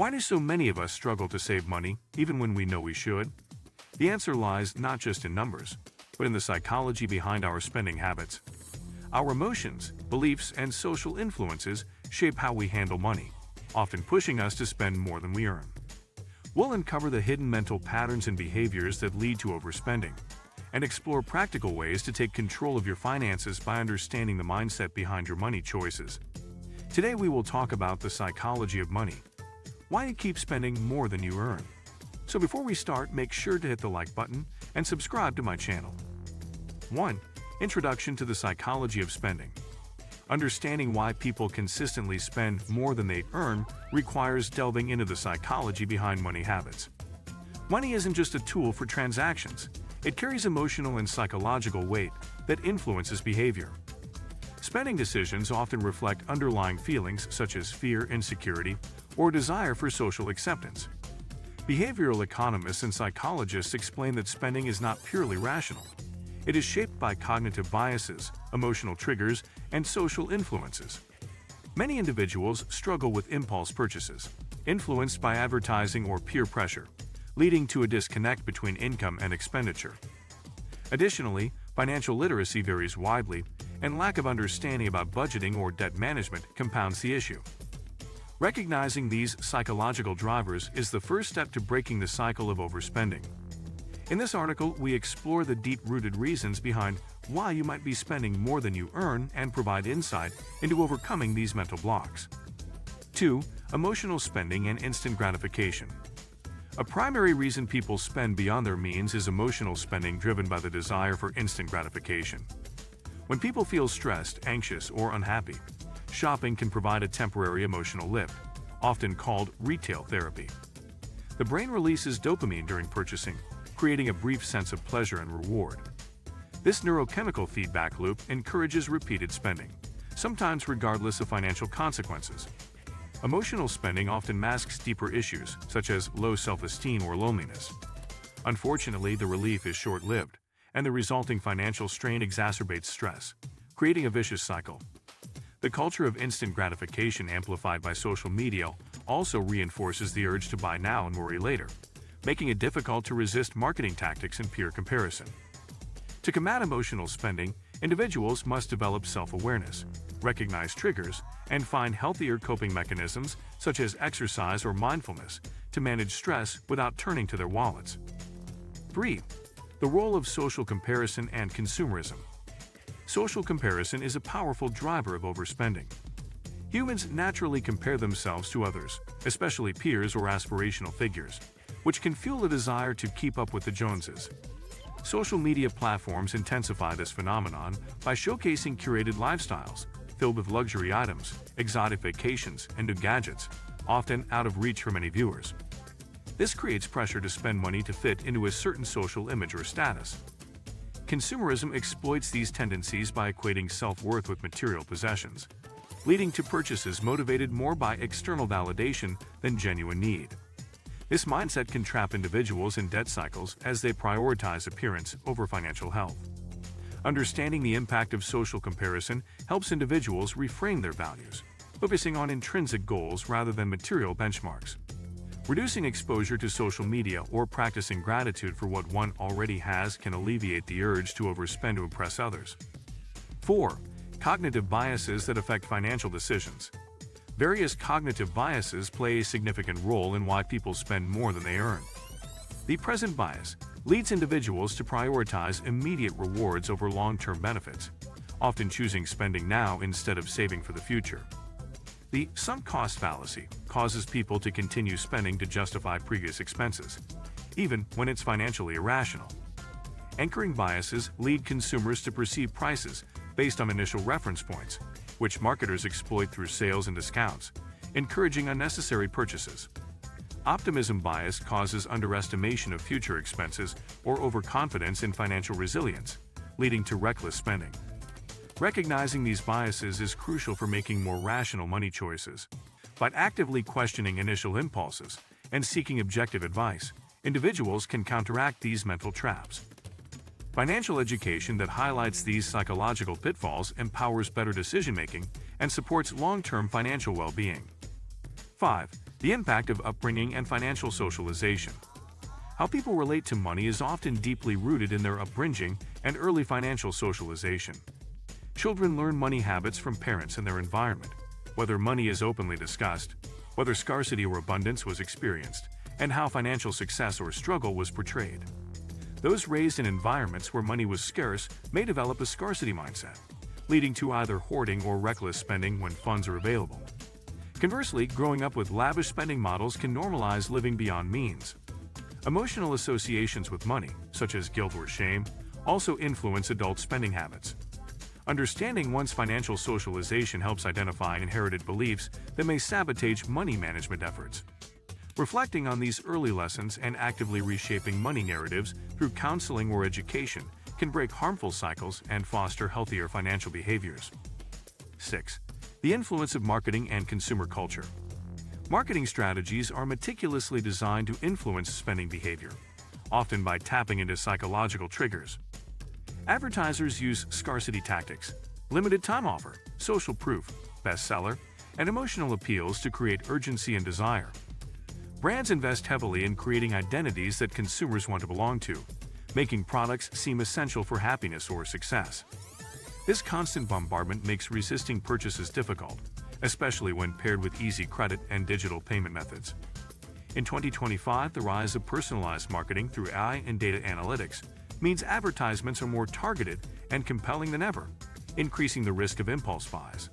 Why do so many of us struggle to save money, even when we know we should? The answer lies not just in numbers, but in the psychology behind our spending habits. Our emotions, beliefs, and social influences shape how we handle money, often pushing us to spend more than we earn. We'll uncover the hidden mental patterns and behaviors that lead to overspending, and explore practical ways to take control of your finances by understanding the mindset behind your money choices. Today we will talk about the psychology of money, why you keep spending more than you earn. So before we start, make sure to hit the like button and subscribe to my channel. 1. Introduction to the psychology of spending. Understanding why people consistently spend more than they earn requires delving into the psychology behind money habits. Money isn't just a tool for transactions. It carries emotional and psychological weight that influences behavior. Spending decisions often reflect underlying feelings such as fear, insecurity, or desire for social acceptance. Behavioral economists and psychologists explain that spending is not purely rational. It is shaped by cognitive biases, emotional triggers, and social influences. Many individuals struggle with impulse purchases, influenced by advertising or peer pressure, leading to a disconnect between income and expenditure. Additionally, financial literacy varies widely, and lack of understanding about budgeting or debt management compounds the issue. Recognizing these psychological drivers is the first step to breaking the cycle of overspending. In this article, we explore the deep-rooted reasons behind why you might be spending more than you earn and provide insight into overcoming these mental blocks. 2. Emotional spending and instant gratification. A primary reason people spend beyond their means is emotional spending driven by the desire for instant gratification. When people feel stressed, anxious, or unhappy, shopping can provide a temporary emotional lift, often called retail therapy. The brain releases dopamine during purchasing, creating a brief sense of pleasure and reward. This neurochemical feedback loop encourages repeated spending, sometimes regardless of financial consequences. Emotional spending often masks deeper issues, such as low self-esteem or loneliness. Unfortunately, the relief is short-lived, and the resulting financial strain exacerbates stress, creating a vicious cycle. The culture of instant gratification amplified by social media also reinforces the urge to buy now and worry later, making it difficult to resist marketing tactics and peer comparison. To combat emotional spending, individuals must develop self-awareness, recognize triggers, and find healthier coping mechanisms such as exercise or mindfulness to manage stress without turning to their wallets. 3. The role of social comparison and consumerism. Social comparison is a powerful driver of overspending. Humans naturally compare themselves to others, especially peers or aspirational figures, which can fuel a desire to keep up with the Joneses. Social media platforms intensify this phenomenon by showcasing curated lifestyles, filled with luxury items, exotic vacations, and new gadgets, often out of reach for many viewers. This creates pressure to spend money to fit into a certain social image or status. Consumerism exploits these tendencies by equating self-worth with material possessions, leading to purchases motivated more by external validation than genuine need. This mindset can trap individuals in debt cycles as they prioritize appearance over financial health. Understanding the impact of social comparison helps individuals reframe their values, focusing on intrinsic goals rather than material benchmarks. Reducing exposure to social media or practicing gratitude for what one already has can alleviate the urge to overspend to impress others. 4. Cognitive biases that affect financial decisions. Various cognitive biases play a significant role in why people spend more than they earn. The present bias leads individuals to prioritize immediate rewards over long-term benefits, often choosing spending now instead of saving for the future. The sunk cost fallacy causes people to continue spending to justify previous expenses, even when it's financially irrational. Anchoring biases lead consumers to perceive prices based on initial reference points, which marketers exploit through sales and discounts, encouraging unnecessary purchases. Optimism bias causes underestimation of future expenses or overconfidence in financial resilience, leading to reckless spending. Recognizing these biases is crucial for making more rational money choices. By actively questioning initial impulses and seeking objective advice, individuals can counteract these mental traps. Financial education that highlights these psychological pitfalls empowers better decision-making and supports long-term financial well-being. 5. The impact of upbringing and financial socialization. How people relate to money is often deeply rooted in their upbringing and early financial socialization. Children learn money habits from parents and their environment, whether money is openly discussed, whether scarcity or abundance was experienced, and how financial success or struggle was portrayed. Those raised in environments where money was scarce may develop a scarcity mindset, leading to either hoarding or reckless spending when funds are available. Conversely, growing up with lavish spending models can normalize living beyond means. Emotional associations with money, such as guilt or shame, also influence adult spending habits. Understanding one's financial socialization helps identify inherited beliefs that may sabotage money management efforts. Reflecting on these early lessons and actively reshaping money narratives through counseling or education can break harmful cycles and foster healthier financial behaviors. 6. The influence of marketing and consumer culture. Marketing strategies are meticulously designed to influence spending behavior, often by tapping into psychological triggers. Advertisers use scarcity tactics, limited time offer, social proof, bestseller, and emotional appeals to create urgency and desire. Brands invest heavily in creating identities that consumers want to belong to, making products seem essential for happiness or success. This constant bombardment makes resisting purchases difficult, especially when paired with easy credit and digital payment methods. In 2025, the rise of personalized marketing through AI and data analytics means advertisements are more targeted and compelling than ever, increasing the risk of impulse buys.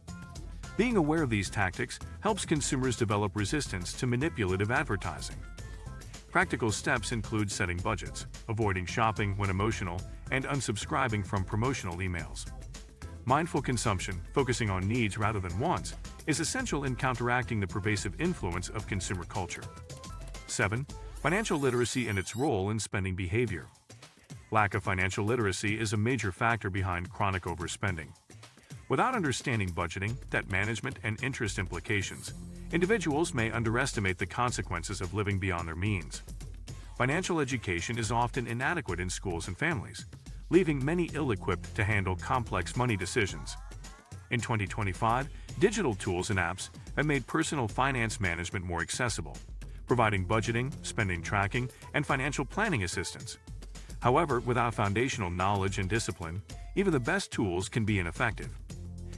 Being aware of these tactics helps consumers develop resistance to manipulative advertising. Practical steps include setting budgets, avoiding shopping when emotional, and unsubscribing from promotional emails. Mindful consumption, focusing on needs rather than wants, is essential in counteracting the pervasive influence of consumer culture. 7. Financial literacy and its role in spending behavior. Lack of financial literacy is a major factor behind chronic overspending. Without understanding budgeting, debt management, and interest implications, individuals may underestimate the consequences of living beyond their means. Financial education is often inadequate in schools and families, leaving many ill-equipped to handle complex money decisions. In 2025, digital tools and apps have made personal finance management more accessible, providing budgeting, spending tracking, and financial planning assistance. However, without foundational knowledge and discipline, even the best tools can be ineffective.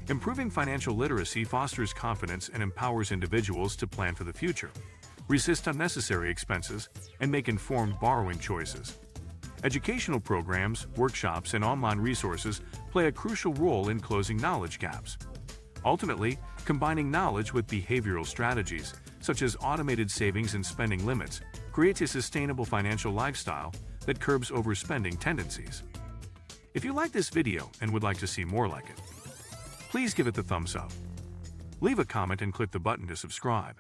Improving financial literacy fosters confidence and empowers individuals to plan for the future, resist unnecessary expenses, and make informed borrowing choices. Educational programs, workshops, and online resources play a crucial role in closing knowledge gaps. Ultimately, combining knowledge with behavioral strategies, such as automated savings and spending limits, creates a sustainable financial lifestyle that curbs overspending tendencies. If you like this video and would like to see more like it, please give it the thumbs up. Leave a comment and click the button to subscribe.